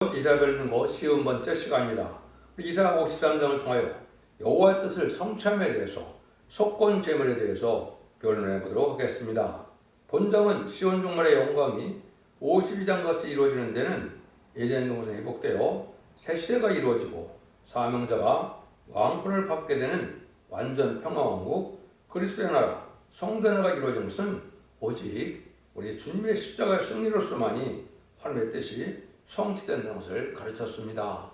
이사벨 고 쉬운 번째 시간입니다. 이사야 53장을 통하여 여호와의 뜻을 성취함에 대해서 속건 제물에 대해서 변론해 보도록 하겠습니다. 본장은 시온 종말의 영광이 52장 같이 이루어지는 데는 에덴 동산이 회복되어 새 시대가 이루어지고 사명자가 왕권을 받게 되는 완전 평화왕국 그리스도의 나라 성도의 나라가 이루어진 것은 오직 우리 주님의 십자가의 승리로서만이 하나님의 뜻이 성취된다는 것을 가르쳤습니다.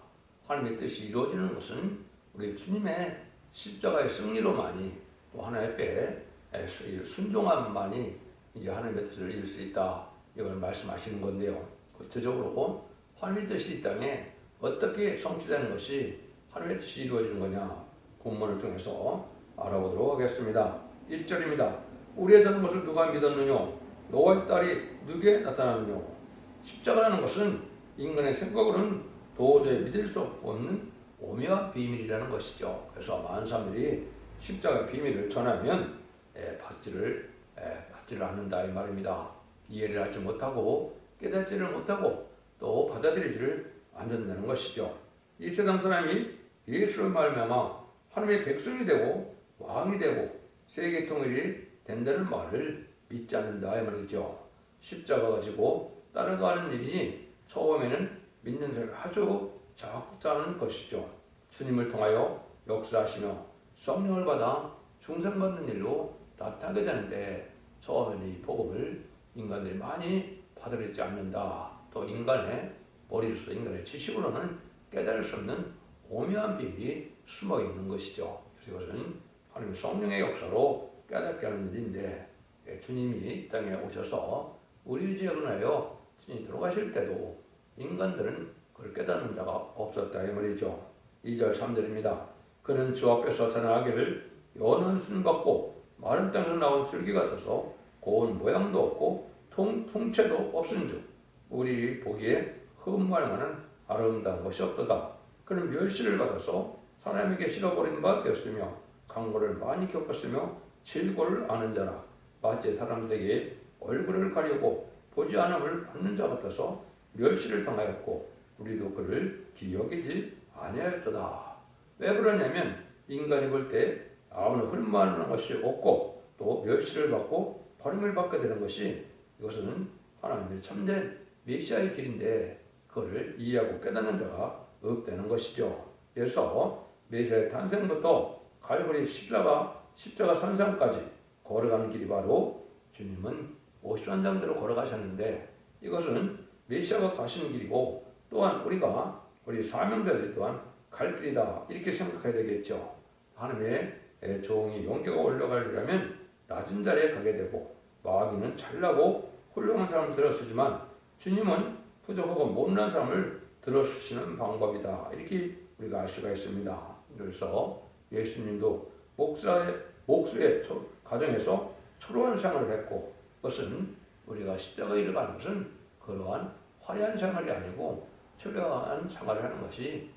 하나님의 뜻이 이루어지는 것은 우리 주님의 십자가의 승리로만이, 또 하나님의 때에 순종함만이 이제 하나님의 뜻을 이룰 수 있다, 이걸 말씀하시는 건데요. 구체적으로 하나님의 뜻이 이 땅에 어떻게 성취되는 것이 하나님의 뜻이 이루어지는 거냐, 본문을 통해서 알아보도록 하겠습니다. 1절입니다. 우리의 전 것을 누가 믿었느냐? 노아의 딸이 누구에 나타났느냐? 십자가라는 것은 인간의 생각으로는 도저히 믿을 수 없는 오묘한 비밀이라는 것이죠. 그래서 많은 사람들이 십자가의 비밀을 전하면 받지를 않는다, 이 말입니다. 이해를 하지 못하고 깨닫지를 못하고 또 받아들이지를 않는다는 것이죠. 이 세상 사람이 예수를 말미암아 하나님의 백성이 되고 왕이 되고 세계 통일이 된다는 말을 믿지 않는다, 이 말이죠. 십자가 가지고 따라가는 일이 처음에는 믿는 사람이 아주 작다는 것이죠. 주님을 통하여 역사하시며 성령을 받아 중생받는 일로 나타나게 되는데, 처음에는 이 복음을 인간들이 많이 받아들이지 않는다. 또 인간의 머리로서, 인간의 지식으로는 깨달을 수 없는 오묘한 비밀이 숨어 있는 것이죠. 그래서 이것은 하나님의 성령의 역사로 깨닫게 하는 일인데, 주님이 이 땅에 오셔서 우리 죄를 인하여 주님이 돌아가실 때도 인간들은 그걸 깨닫는 자가 없었다, 이 말이죠. 2절 3절입니다. 그는 주 앞에서 자라나기를 연한 순 같고 마른 땅에서 나온 줄기 같아서 고운 모양도 없고 풍채도 없은즉 우리 보기에 흠모할 만한 아름다운 것이 없도다. 그는 멸시를 받아서 사람에게 실어버린 바 되었으며 강고를 많이 겪었으며 질고를 아는 자라. 마치 사람들에게 얼굴을 가리고 보지 않음을 받는 자 같아서 멸시를 당하였고 우리도 그를 기억이지 아니하였도다. 왜 그러냐면 인간이 볼 때 아무런 흠모하는 것이 없고 또 멸시를 받고 버림을 받게 되는 것이, 이것은 하나님의 참된 메시아의 길인데 그것을 이해하고 깨닫는 자가 없다는 것이죠. 그래서 메시아의 탄생부터 갈보리 십자가 산상까지 걸어가는 길이 바로 주님은 50원장대로 걸어가셨는데, 이것은 메시아가 가시는 길이고 또한 우리 사명자들 또한 갈 길이다, 이렇게 생각해야 되겠죠. 하나님의 종이 영계가 올라가려면 낮은 자리에 가게 되고 마귀는 잘나고 훌륭한 사람을 들어쓰지만 주님은 부족하고 못난 사람을 들어쓰시는 방법이다, 이렇게 우리가 알 수가 있습니다. 그래서 예수님도 목수의 가정에서 초라한 생활을 했고, 그것은 우리가 십자가에 이르가는 것은 그러한 화려한 생활이 아니고 초라한 생활을 하는 것이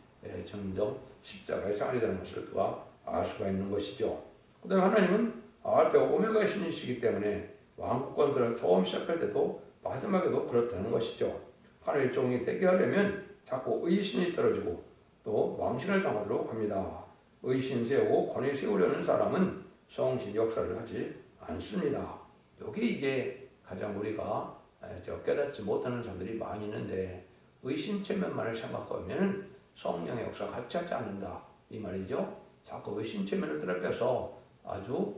점점 십자가의 생활이 되는 것을 우리가 알 수가 있는 것이죠. 그 다음에 하나님은 알파 오메가의 신이시기 때문에 왕국권들을 처음 시작할 때도 마지막에도 그렇다는 것이죠. 하나님의 종이 되게 하려면 자꾸 의신이 떨어지고 또 왕신을 당하도록 합니다. 의신 세우고 권위 세우려는 사람은 성신 역사를 하지 않습니다. 여기 이제 가장 우리가 깨닫지 못하는 사람들이 많이 있는데, 의심 체면만을 생각하면 성령의 역사가 같이 하지 않는다, 이 말이죠. 자꾸 의심 체면을 드러내서 아주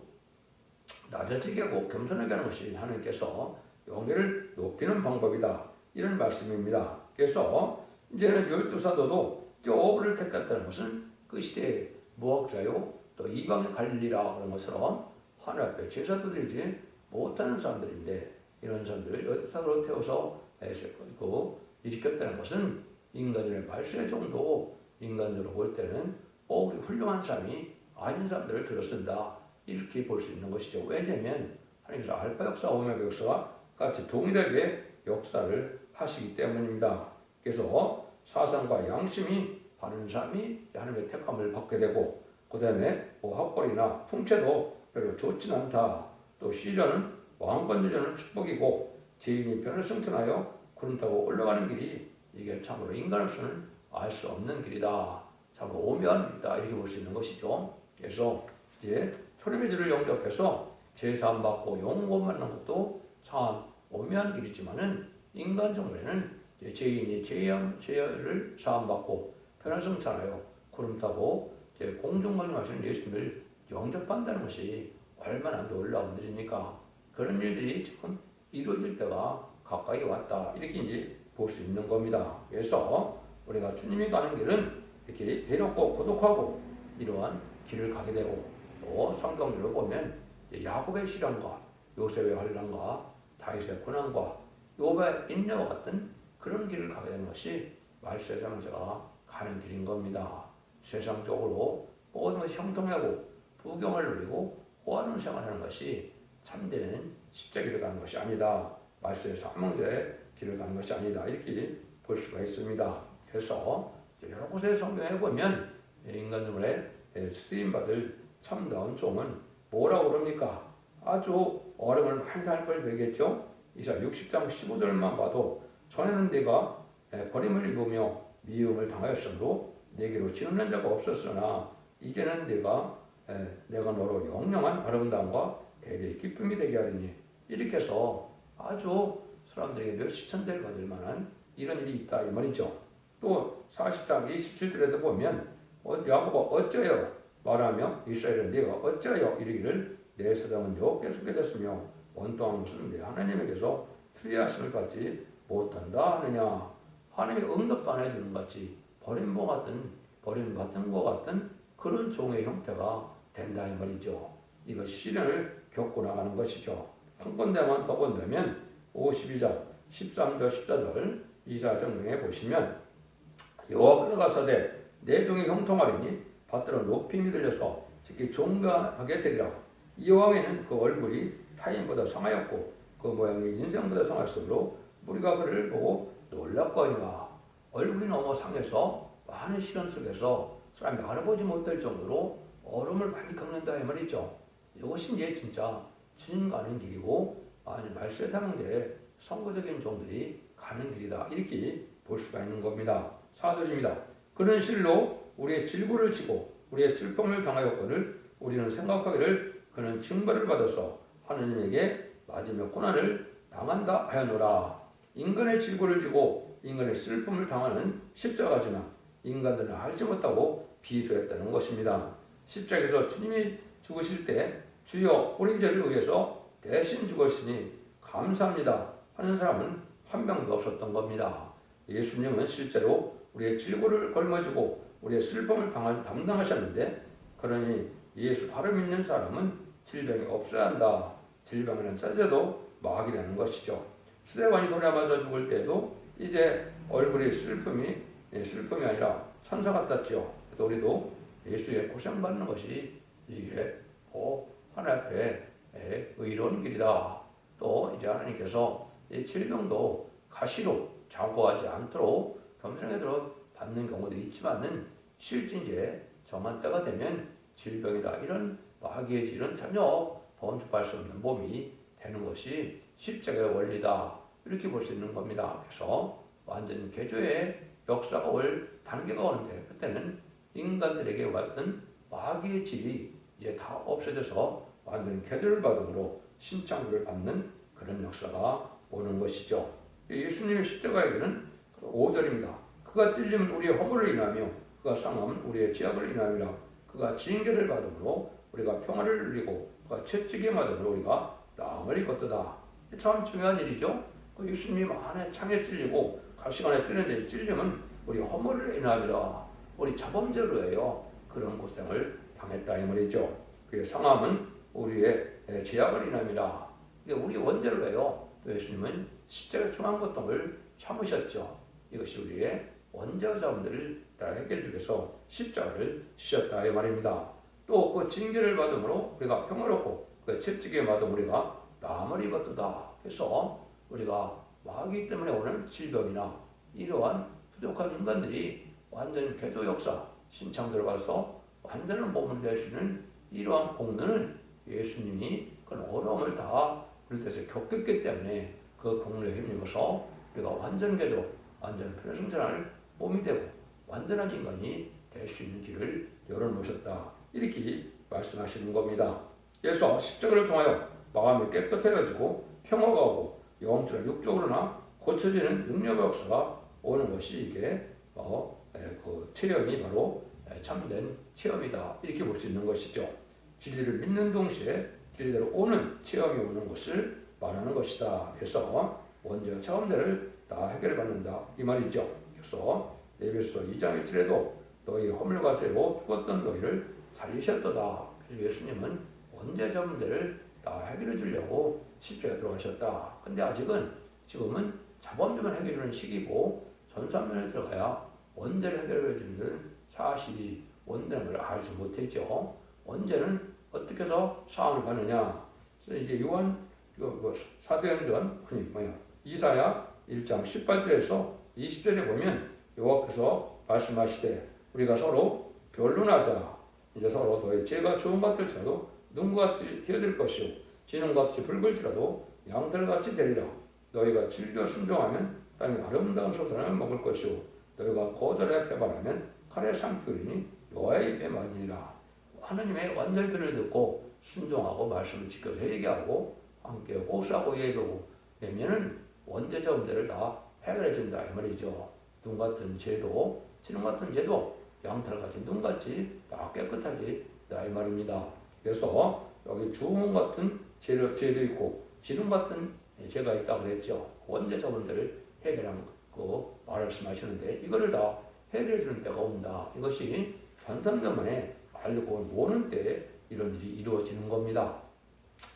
낮아지게 하고 겸손하게 하는 것이 하나님께서 영예를 높이는 방법이다, 이런 말씀입니다. 그래서 이제는 12사도도 뼈를 택했다는 것은 그 시대의 무학자요 또 이방의 갈릴리라 그런 것처럼 하늘 앞에 제사드리지 못하는 사람들인데, 이런 사람들을 12사도로 태워서 일으켰다는 것은 인간들의 말세 정도, 인간들로 볼 때는 우리 훌륭한 사람이 아닌 사람들을 들어쓴다, 이렇게 볼 수 있는 것이죠. 왜냐하면 하나님께서 알파 역사, 오메가 역사가 같이 동일하게 역사를 하시기 때문입니다. 그래서 사상과 양심이 바른 사람이 하나님의 택함을 받게 되고, 그 다음에 학벌이나 풍채도 별로 좋진 않다. 또 시련은 왕권 주려는 축복이고 죄인이 변을 승천하여 구름 타고 올라가는 길이 이게 참으로 인간으로서는 알 수 없는 길이다. 참으로 오묘한 길이다. 이렇게 볼 수 있는 것이죠. 그래서 이제 초림의 죄를 영접해서 제사함 받고 영원 받는 것도 참 오묘한 길이지만은 인간 정도에는 죄인이 죄를 사함 받고 편안성찬하여 구름 타고 공중관념하시는 예수님을 영접한다는 것이 얼마나 놀라운 일입니까? 그런 일들이 지금 이루어질 때가 가까이 왔다. 이렇게 이제 볼 수 있는 겁니다. 그래서 우리가 주님이 가는 길은 이렇게 괴롭고 고독하고 이러한 길을 가게 되고 또 성경을 보면 야곱의 시련과 요셉의 환난과 다윗의 고난과 욥의 인내와 같은 그런 길을 가게 되는 것이 말세상 제가 가는 길인 겁니다. 세상적으로 모든 것이 형통하고 부경을 누리고 호화로운 생활하는 것이 참된 십자길을 가는 것이 아니다. 말세 사망자의 길을 가는 것이 아니다. 이렇게 볼 수가 있습니다. 그래서 여러 곳의 성경에 보면 인간들의 쓰임받을 참다운 종은 뭐라고 그럽니까? 아주 어려움을 많이 당할 걸 되겠죠. 이사 60장 15절만 봐도 전에는 내가 버림을 입으며 미움을 당하였으므로 내게로 지우는 자가 없었으나 이제는 내가 너로 영영한 아름다움과 대대의 기쁨이 되게 하리니 이렇게 해서 아주 사람들에게 멸시천대를 받을 만한 이런 일이 있다 이 말이죠. 또 40장 27절에도 보면 야곱아 어쩌여 말하며 이스라엘은 네가 어쩌여 이르기를 내 사정은 여호와께 속게 됐으며 원통한 것은 내 하나님에게서 틀리하심을 받지 못한다 하느냐. 하나님이 응답도 안 해주는 것 같이 버림받은 것 같은 그런 종의 형태가 된다 이 말이죠. 이것이 시련을 겪고 나가는 것이죠. 한 군데만 더 본다면 52장 13절 14절 이사정명에 보시면 여호와께서 가사대 내 종이 형통하리니 밭들은 높임이 들려서 특히 종가하게 되리라. 이왕에는 그 얼굴이 타인보다 상하였고 그 모양이 인생보다 상하였으므로 우리가 그를 보고 놀랐거니와. 얼굴이 너무 상해서 많은 시련 속에서 사람이 알아보지 못할 정도로 어려움을 많이 겪는다 이 말이죠. 이것이 이제 진짜 주님 가는 길이고 말세 사망자의 선거적인 종들이 가는 길이다. 이렇게 볼 수가 있는 겁니다. 4절입니다. 그는 실로 우리의 질고를 지고 우리의 슬픔을 당하였거늘 우리는 생각하기를 그는 징벌을 받아서 하느님에게 맞으며 고난을 당한다 하였노라. 인간의 질고를 지고 인간의 슬픔을 당하는 십자가지만 인간들은 알지 못하고 비수했다는 것입니다. 십자가에서 주님이 죽으실 때 주여 우리 죄를 위해서 대신 죽으시니 감사합니다 하는 사람은 한 명도 없었던 겁니다. 예수님은 실제로 우리의 질고를 걸머지고 우리의 슬픔을 담당하셨는데 그러니 예수 바로 믿는 사람은 질병이 없어야 한다. 질병이라는 자체도 마귀라는 것이죠. 스데반이 돌에 맞아 죽을 때도 이제 얼굴이 슬픔이 아니라 천사 같았죠. 우리도 예수의 고생받는 것이 이게 하나님 앞에 의로운 길이다. 또 이제 하나님께서 이 질병도 가시로 장고하지 않도록 겸손하게 들어 받는 경우도 있지만은 실제 이제 정한 때가 되면 질병이다 이런 마귀의 질은 전혀 범접할 수 없는 몸이 되는 것이 십자가의 원리다 이렇게 볼 수 있는 겁니다. 그래서 완전 개조의 역사가 올 단계가 오는데 그때는 인간들에게 왔던 마귀의 질이 이제 다 없어져서 완전 개조를 받음으로 신창조를 받는 그런 역사가 오는 것이죠. 예수님의 십자가의 길은 5절입니다. 그가 찔림은 우리의 허물을 인하며 그가 상함은 우리의 죄악을 인하여라. 그가 징계를 받음으로 우리가 평화를 누리고 그가 채찍에 맞음으로 우리가 나음을 입었도다. 참 중요한 일이죠. 예수님이 많은 창에 찔리고 가시관에 찔렸는데 찔림은 우리 허물을 인하여라. 우리 자범죄로 해요. 그런 고생을 당했다 이 말이죠. 그의 상함은 우리의 죄악을 인함이라. 이게 우리 원죄로 해요. 또 예수님은 십자가 중한 고통을 참으셨죠. 이것이 우리의 원죄와 자범죄를 다 해결해 주기 위해서 십자가를 지셨다 이 말입니다. 또 그 징계를 받음으로 우리가 평화롭고 그 채찍에 맞음 우리가 나음을 입었도다. 그래서 우리가 마귀 때문에 오는 질병이나 이러한 부족한 인간들이 완전 개조 역사 신창조를 받아서 완전한 몸을 낼 수 있는 이러한 공로는 예수님이 그런 어려움을 다 우리 뜻에 겪었기 때문에 그 공로에 힘입어서 우리가 완전 개조 완전 편성전할 몸이 되고 완전한 인간이 될 수 있는 길을 열어놓으셨다. 이렇게 말씀하시는 겁니다. 그래서 십자가를 통하여 마음이 깨끗해지고 평화가 오고 영적으로 육적으로나 고쳐지는 능력의 역사가 오는 것이 이게 그 체험이 바로 참된 체험이다. 이렇게 볼 수 있는 것이죠. 진리를 믿는 동시에 진리대로 오는 체험이 오는 것을 말하는 것이다. 그래서 원죄와 차원대를 다 해결해 받는다. 이 말이죠. 그래서 에베소 2장 1절에도 너희 허물과 죄로 죽었던 너희를 살리셨도다. 그래서 예수님은 원죄 차원대를 다 해결해 주려고 십자가에 들어가셨다. 근데 지금은 자범죄만 해결해 주는 시기고 전산면에 들어가야 원죄를 해결해 주는 사실이 원죄라는 걸 알지 못했죠. 원죄는 어떻게 해서 사함을 받느냐. 그래서 이제 요한 사도행전 이사야 1장 18절에서 20절에 보면 여호와께서 말씀하시되 우리가 서로 변론하자. 이제 서로 너의 죄가 좋은 것 같을지라도 눈같이 되어질 것이요 지능같이 붉을지라도 양털같이 되리라. 너희가 즐겨 순종하면 땅의 아름다운 소산을 먹을 것이요 너희가 거절해 배반하면 칼에 삼키리니 여호와의 배만이니라. 하나님의 완전편을 듣고 순종하고 말씀을 지켜서 회개하고 함께 호소하고 예배하고 되면은 원죄자 문제를 다 해결해 준다 이 말이죠. 눈 같은 죄도 지능 같은 죄도 양털같이 눈같이 다 깨끗하게 다 이 말입니다. 그래서 여기 주홍 같은 죄도 있고 지능 같은 죄가 있다고 그랬죠. 원죄자 문제를 해결한 거 말씀하시는데 이거를 다 해결해 주는 때가 온다. 이것이 산산면만에 알고 모는 때 이런 일이 이루어지는 겁니다.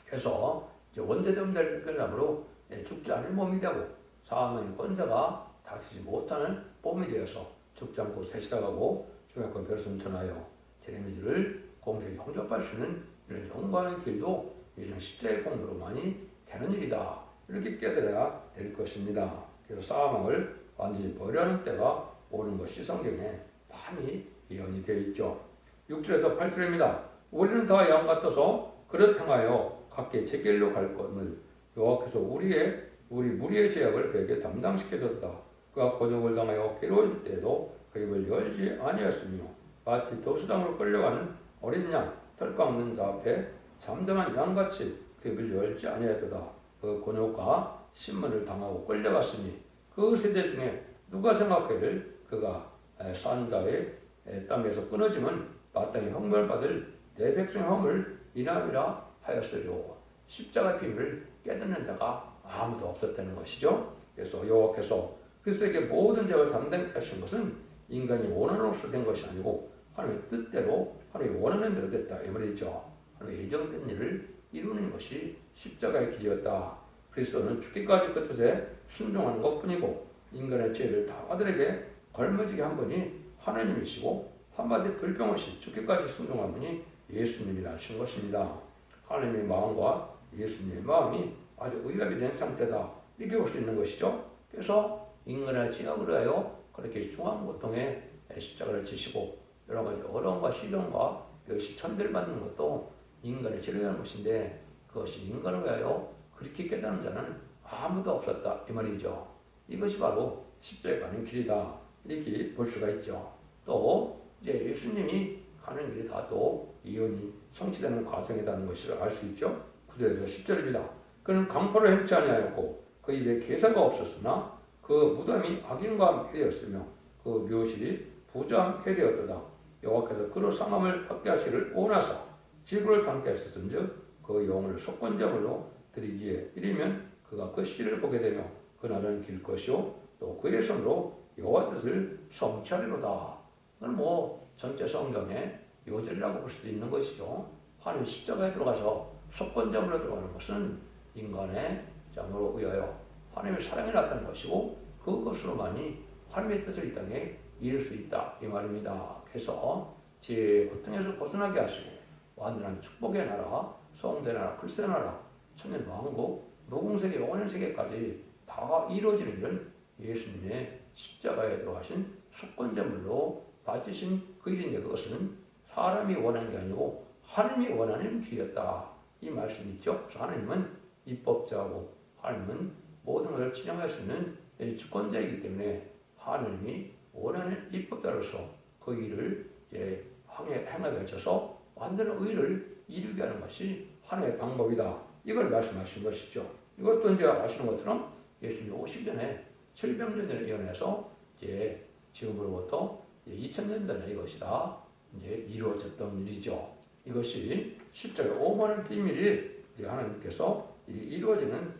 그래서 원죄자 문제를 해결함으로 죽지 않을 몸이 되고 사망의 권세가 다스리지 못하는 몸이 되어서 죽지 않고 새시다가고 중약권 별선 전하여 제레미지를 공정히 영접할 수 있는 이런 영광의 길도 이런 십자의 공로로만이 되는 일이다. 이렇게 깨달아야 될 것입니다. 그래서 사망을 완전히 버려는 때가 오는 것이 성경에 많이 예언이 되어 있죠. 6절에서 8절입니다. 우리는 다 양 같아서 그릇 행하여 각기 제 길로 갈 것을 여호와께서 우리 무리의 죄악을 그에게 담당시켜줬다. 그가 고독을 당하여 괴로워질 때에도 그 입을 열지 아니하였으며 마치 도수당으로 끌려가는 어린 양 털까 없는 자 앞에 잠잠한 양같이 그 입을 열지 아니하였도다. 그 곤욕과 신문을 당하고 끌려갔으니 그 세대 중에 누가 생각하기를 그가 산 자의 땅에서 끊어지면 마땅히 형벌받을 내 백성의 허물 인함이라 하였으리오. 십자가 비밀을 깨닫는 자가 아무도 없었다는 것이죠. 그래서 여호와께서 그리스도에게 모든 죄를 담당케 하신 것은 인간이 원한으로서 된 것이 아니고 하나님의 뜻대로 하나님이 원하는 대로 됐다 이 말이죠. 하나님의 예정된 일을 이루는 것이 십자가의 길이었다. 그리스도는 죽기까지 끝에 순종하는 것뿐이고 인간의 죄를 다 아들에게 걸머지게 한 분이 하나님이시고 한마디 불평 없이 죽기까지 순종한 분이 예수님이라 하신 것입니다. 하나님의 마음과 예수님의 마음이 아주 의합이 된 상태다. 이렇게 볼 수 있는 것이죠. 그래서 인간의 죄악을 위하여 그렇게 중한 고통에 십자가를 지시고 여러 가지 어려움과 시련과 이것이 천대를 받는 것도 인간의 죄를 위한 것인데 그것이 인간을 위하여 그렇게 깨닫는 자는 아무도 없었다 이 말이죠. 이것이 바로 십자가에 가는 길이다 이렇게 볼 수가 있죠. 또 이제 예수님이 가는 길이 다 또 이혼이 성취되는 과정이라는 것을 알 수 있죠. 9절에서 10절입니다. 그는 강포를 행치 아니하였고 그 입에 괴사가 없었으나 그 무덤이 악인과 함께 되었으며 그 묘실이 부자와 함께 되었도다. 여호와께서 그로 상함을 받게 하시기를 원하사 지구를 담게 하셨은즉 그 영을 속건제물로 드리기에 이르면 그가 그 시를 보게 되며 그날은 길 것이요 또 그의 손으로 여호와 뜻을 성취하리로다. 이건 전체 성경의 요절이라고 볼 수도 있는 것이죠. 하나님 십자가에 들어가서 속건제물로 들어가는 것은 인간의 장으로 의하여 하나님의 사랑이 나타나는 것이고 그것으로만이 하나님의 뜻을 이 땅에 이룰 수 있다 이 말입니다. 그래서 제 고통에서 벗어나게 하시고 완전한 축복의 나라, 성대 나라, 글쎄 나라, 천년 왕국, 무궁세계, 영원한 세계까지 다 이루어지는 일은 예수님의 십자가에 들어가신 속건제물로 바치신 그 일인데 그것은 사람이 원하는 게 아니고 하나님이 원하는 길이었다 이 말씀이 있죠. 그래서 하나님은 입법자고 하나님은 모든 것을 진행할 수 있는 주권자이기 때문에 하느님이 원하는 입법자로서 그 일을 행하게 하셔서 완전한 의를 이루게 하는 것이 하나님의 방법이다. 이걸 말씀하신 것이죠. 이것도 이제 아시는 것처럼 예수님이 오시기 전에 700년 전에 예언해서 지금으로부터 2000년 전에 이것이 다 이루어졌던 일이죠. 이것이 십자가 오만한 비밀이 하나님께서 이루어지는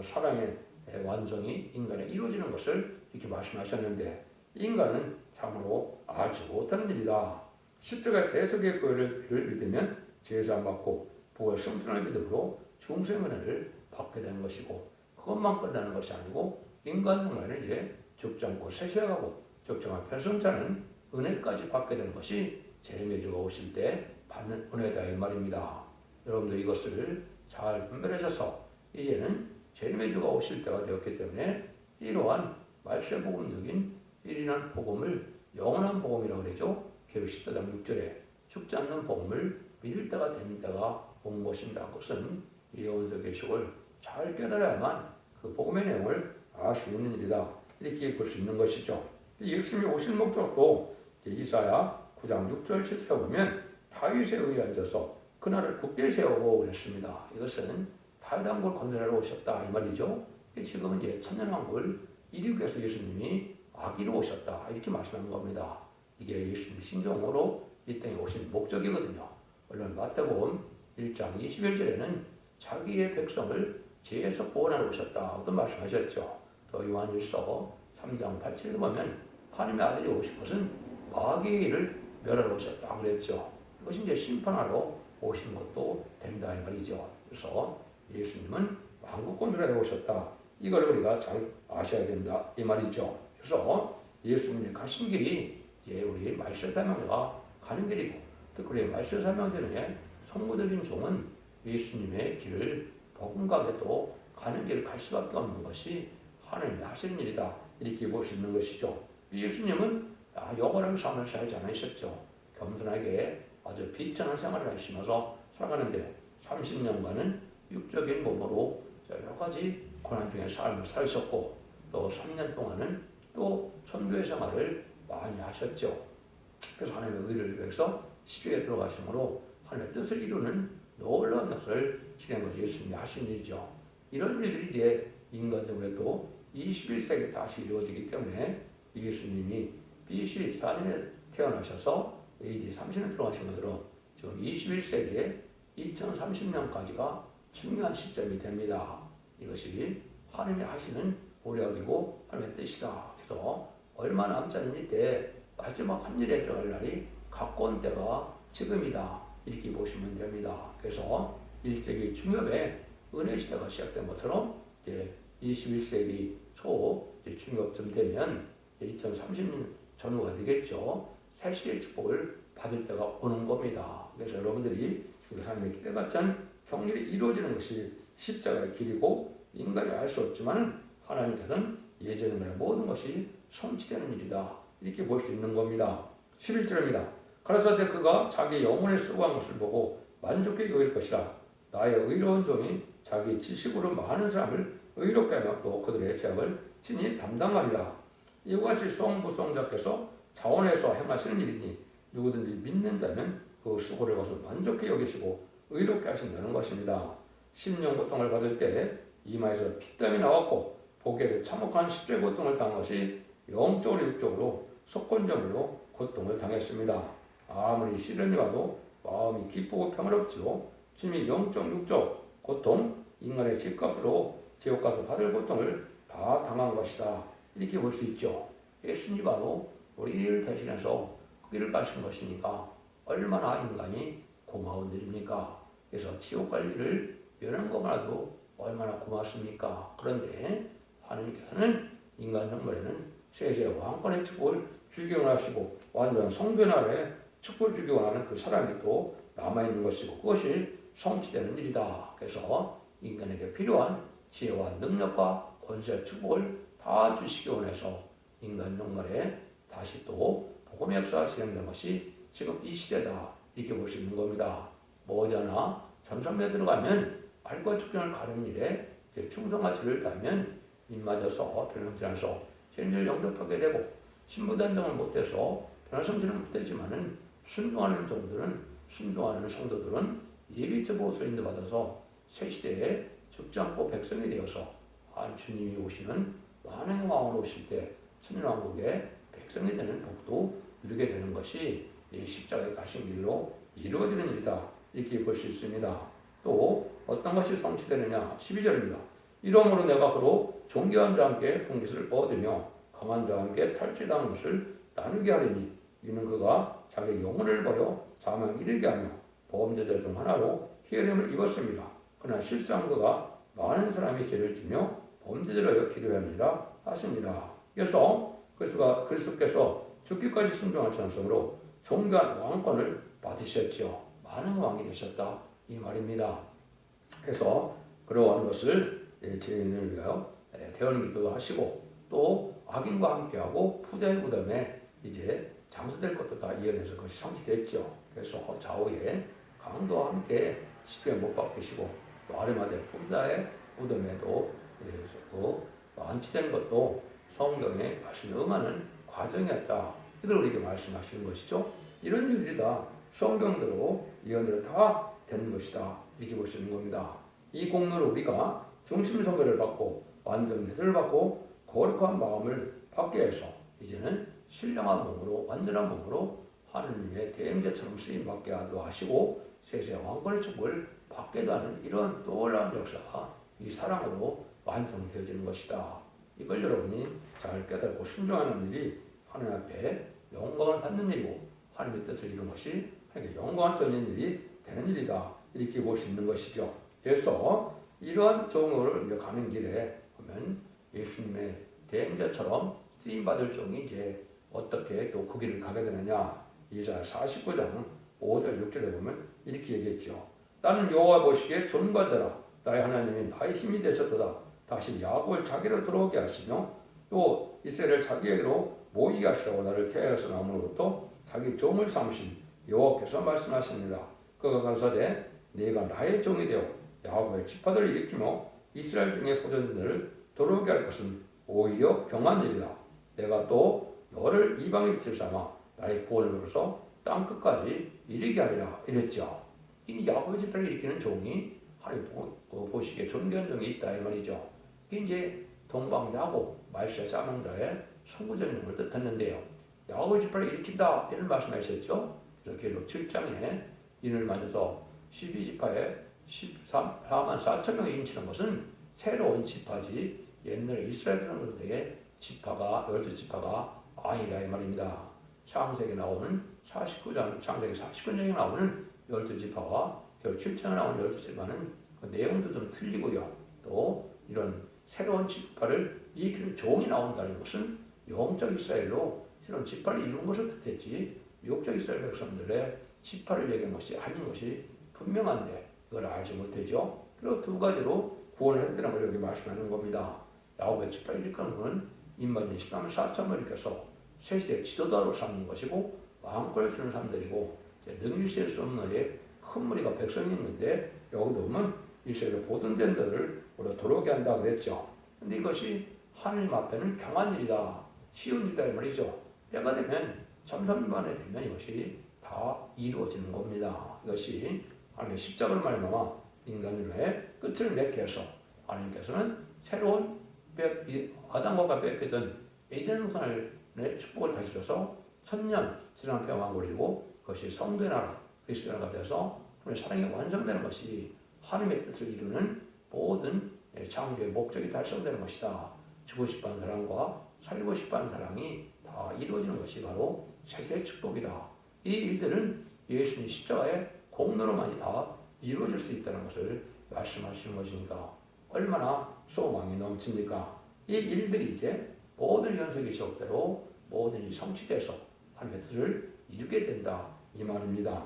사랑의 완성이 인간에 이루어지는 것을 이렇게 말씀하셨는데 인간은 참으로 알지 못하는 일이다. 십자가 대속의 교회를 믿으면 제사 받고 부활 승천을 믿음으로 중생의 은혜를 받게 되는 것이고 그것만 끝나는 것이 아니고 인간 중간에 죽지 않고 세세하고 적정한 편성자는 은혜까지 받게 되는 것이 재림의 주가 오실 때 받는 은혜다 이 말입니다. 여러분들 이것을 잘 분별하셔서 이제는 재림의 주가 오실 때가 되었기 때문에 이러한 말세복음적인 일인한 복음을 영원한 복음이라고 그러죠. 계시록 10장 6절에 죽지 않는 복음을 믿을 때가 된 때가 온 것입니다. 그것은 이 영원서 계시록을 잘 깨달아야만 그 복음의 내용을 알 수 있는 일이다. 이렇게 볼 수 있는 것이죠. 예수님이 오실 목적도 이사야 9장 6절 7절에 보면 다윗의 의에 앉아서 그날을 굳게 세우고 그랬습니다. 이것은 다윗 왕국을 건설하러 오셨다 이 말이죠. 지금은 천년왕국을 이루기 위해서 예수님이 아기로 오셨다 이렇게 말씀하는 겁니다. 이게 예수님 신종으로 이 땅에 오신 목적이거든요. 물론 마태복음 1장 21절에는 자기의 백성을 죄에서 구원하러 오셨다 또 말씀하셨죠. 또 요한일서 3장 8절에 보면 하나님의 아들이 오신 것은 마귀의 일을 멸하러 오셨다 그랬죠. 이것이 심판하러 오신 것도 된다 이 말이죠. 그래서 예수님은 왕국 건설하러 오셨다. 이걸 우리가 잘 아셔야 된다 이 말이죠. 그래서 예수님이 가신 길이 우리 말세사명자가 가는 길이고 특별히 말세사명자의 성무적인 종은 예수님의 길을 복음가게 또 가는 길을 갈 수밖에 없는 것이 하나님이 하시는 일이다 이렇게 볼 수 있는 것이죠. 예수님은 영원한 삶을 살지 않으셨죠. 겸손하게 아주 비천한 생활을 하시면서 살아가는데 30년간은 육적인 몸으로 여러 가지 고난 중에 삶을 사셨고 또 3년 동안은 또 선교의 생활을 많이 하셨죠. 그래서 하나님의 의를 위해서 시교에 들어가심으로 하나님의 뜻을 이루는 놀라운 것을 지낸 것이 예수님이 하신 일이죠. 이런 일들이 인간적으로도 21세기에 다시 이루어지기 때문에 예수님이 BC 4년에 태어나셔서 AD 30년 들어가신 것으로 지금 21세기에 2030년까지가 중요한 시점이 됩니다. 이것이 하나님이 하시는 오력이고 하나님의 뜻이다. 그래서 얼마 남지 않은 이때 마지막 한 일에 들어갈 날이 가까운 때가 지금이다. 이렇게 보시면 됩니다. 그래서 1세기 중엽에 은혜 시대가 시작된 것처럼 21세기 초 중엽쯤 되면 2030년 전후가 되겠죠. 새시의 축복을 받을 때가 오는 겁니다. 그래서 여러분들이 하나님의 기대같지 않은 경륜이 이루어지는 것이 십자가의 길이고 인간이 알 수 없지만 하나님께서는 예정의 모든 것이 성취되는 일이다. 이렇게 볼 수 있는 겁니다. 11절입니다. 가라사대 그가 자기 영혼에 수고한 것을 보고 만족해 여길 것이라. 나의 의로운 종이 자기 지식으로 많은 사람을 의롭게 하며 또 그들의 죄악을 친히 담당하리라. 이와 같이 수홍부수홍자께서 자원해서 행하시는 일이니 누구든지 믿는 자는 그 수고를 거서 만족해 여기시고 의롭게 하신다는 것입니다. 심령 고통을 받을 때 이마에서 피땀이 나왔고 보기에도 참혹한 십자의 고통을 당한 것이 영적으로 육적으로 속건점으로 고통을 당했습니다. 아무리 시련이 와도 마음이 기쁘고 평화롭지요. 주님이 영적 육적 고통 인간의 집값으로 지옥 가서 받을 고통을 다 당한 것이다. 이렇게 볼 수 있죠. 예수님이 바로 우리를 대신해서 그 길을 가신 것이니까 얼마나 인간이 고마운 일입니까? 그래서 지옥 갈 일을 면한 것만으로도 얼마나 고맙습니까? 그런데 하나님께서는 인간 정말에는 세세 왕권의 축복을 주기 원하시고 완전 성변화에 축복을 주기 원하는 그 사람이 또 남아있는 것이고 그것이 성취되는 일이다. 그래서 인간에게 필요한 지혜와 능력과 권세 축복을 다 주시기 원해서 인간 정말에 다시 또 복음의 역사가 진행된 것이 지금 이 시대다. 이렇게 볼 수 있는 겁니다. 머지않아 전선배에 들어가면 알과 축전을 가르는 일에 충성과 지를 다하면 입맞아서 변형지나서 죄인을 영접하게 되고 신부 단정을 못해서 변화성질은 못되지만은 순종하는 성도들은 예비죄 보호를 인도받아서 새 시대에 죽지 않고 백성이 되어서 주님이 오시는 만왕의 왕으로 오실 때 천년왕국의 백성이 되는 복도 누리게 되는 것이 이 십자가의 가신 길로 이루어지는 일이다. 이렇게 볼 수 있습니다. 또 어떤 것이 성취되느냐 12절입니다. 이러므로 내가 그로 존귀한 자와 함께 풍깃을 얻으며 강한 자와 함께 탈취당한 것을 나누게 하리니 이는 그가 자기 영혼을 버려 사망 이르게 하며 범죄자 중 하나로 희열임을 입었습니다. 그러나 실상 그가 많은 사람이 죄를 지며 범죄자로 여기려 함이라 하십니다. 그래서 그리스도께서 죽기까지 순종한 찬성으로 존귀한 왕권을 받으셨지요. 많은 왕이 되셨다 이 말입니다. 그래서 그러한 것을 죄인을 위하여 대언 기도도 하시고 또 악인과 함께하고 부자의 무덤에 이제 장수될 것도 다 이어내서 그것이 성취됐죠. 그래서 좌우에 강도와 함께 십자가에 못 박히시고 또 아르마대 부자의 무덤에도 안치된 것도 성경의 말씀에 응하는 과정이었다. 이걸 우리에게 말씀하시는 것이죠. 이런 일들이 다 성경대로 예언대로 다 되는 것이다. 이렇게 볼 수 있는 겁니다. 이 공로를 우리가 중심 선거를 받고 완전 대접을 받고 거룩한 마음을 받게 해서 이제는 신령한 몸으로 완전한 몸으로 하느님의 대행자처럼 쓰임 받게 하시고 세세 왕권의 축복을 받게도 하는 이러한 놀라운 역사가 이 사랑으로 완성되어지는 것이다. 이걸 여러분이 잘 깨닫고 순종하는 일이 하나님 앞에 영광을 받는 일이고 하나님의 뜻을 이룬 것이 영광을 돌리는 일이 되는 일이다. 이렇게 볼 수 있는 것이죠. 그래서 이러한 종을 가는 길에 보면 예수님의 대행자처럼 쓰임받을 종이 이제 어떻게 또 그 길을 가게 되느냐. 이사야 49장 5절 6절에 보면 이렇게 얘기했죠. 나는 여호와 보시기에 존귀하더라. 나의 하나님이 나의 힘이 되셨도다. 다시 야곱을 자기로 들어오게 하시며 또 이스라엘을 자기에게로 모이게 하시라고 나를 태에서 나무로부터 자기 종을 삼으신 여호와께서 말씀하십니다. 그가 가라사대 네가 나의 종이 되어 야곱의 지파들을 일으키며 이스라엘 중에 보존들을 들어오게 할 것은 오히려 경한 일이다. 내가 또 너를 이방의 빛을 삼아 나의 구원으로서 땅끝까지 이르게 하리라 이랬죠. 이 야곱의 지파를 일으키는 종이 하나님 보시기에 존귀한 종이 있다 이 말이죠. 이게 이제 동방 야곱 말세 사망자의 선구전용을 뜻했는데요. 야곱의 지파를 일으킨다 이런 말씀하셨죠. 그래서 계속 7장에 인을 만져서 12지파에 14만 4천 명이 인치는 것은 새로운 지파지 옛날 이스라엘 사람들에게 지파가 12지파가 아니라 이 말입니다. 창세기 나오는 49장 창세기 49장에 나오는 12지파와 7장에 나오는 12지파는 그 내용도 좀 틀리고요. 또 이런 새로운 지파를 일으키는 종이 나온다는 것은 영적 이스라엘로 새로운 지파를 이룬 것을 뜻했지 육적 이스라엘 백성들의 지파를 얘기한 것이 아닌 것이 분명한데 그걸 알지 못하죠. 그리고 두 가지로 구원을 했다는 걸 여기 말씀하는 겁니다. 야곱의 지파를 일으키는 것은 인마진 14만 4천을 일으켜서 새시대 지도자로 삼는 것이고 왕권을 주는 사람들이고 능일시할 수 없는 일에 큰 무리가 백성이 있는데 여기도 보면 이스라엘의 보존된 자들을 우리가 들어오게 한다 그랬죠. 근데 이것이 하나님 앞에는 경한 일이다. 쉬운 일이다 이 말이죠. 때가 되면 3~4년만에 되면 이것이 다 이루어지는 겁니다. 이것이 하나님의 십자가를 말미암아 인간의 끝을 맺게 해서 하나님께서는 새로운 아담과 뺏기던 에덴 우산의 축복을 다시 줘서 천년 지난 평안을 이루고 그것이 성도의 나라 그리스도의 나라가 되어서 하나님의 사랑이 완성되는 것이 하나님의 뜻을 이루는 모든 창조의 목적이 달성되는 것이다. 주고 싶어하는 사랑과 살고 싶어하는 사랑이 다 이루어지는 것이 바로 세세의 축복이다. 이 일들은 예수님 십자가의 공로로만이 다 이루어질 수 있다는 것을 말씀하시는 것이니까 얼마나 소망이 넘칩니까? 이 일들이 이제 모든 연속의 지역대로 모든 일이 성취돼서 하나님의 뜻을 이루게 된다 이 말입니다.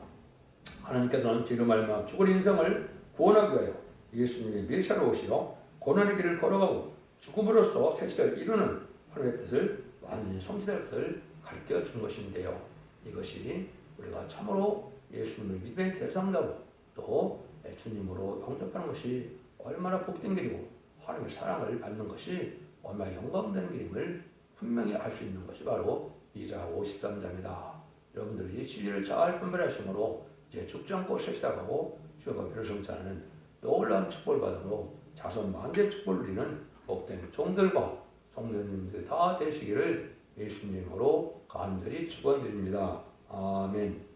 하나님께서는 지금 말마 죽을 인생을 구원하기 위하여 예수님이 메시아로 오시어 고난의 길을 걸어가고 죽음으로써 새 시대를 이루는 하나님의 뜻을 완전히 성취될 것을 가르쳐 준 것인데요. 이것이 우리가 참으로 예수님을 믿음의 대상자로 또 주님으로 영접하는 것이 얼마나 복된 길이고 하나님의 사랑을 받는 것이 얼마나 영광되는 길임을 분명히 알 수 있는 것이 바로 이사 53장이다. 여러분들이 진리를 잘 분별하심으로 이제 죽지 않고 새 시작하고 주가 배를 성취하는 놀라운 축복을 받음으로 자손 만대 축복을 누리는 복된 종들과 성도님들 다 되시기를 예수님으로 간절히 축원드립니다. 아멘.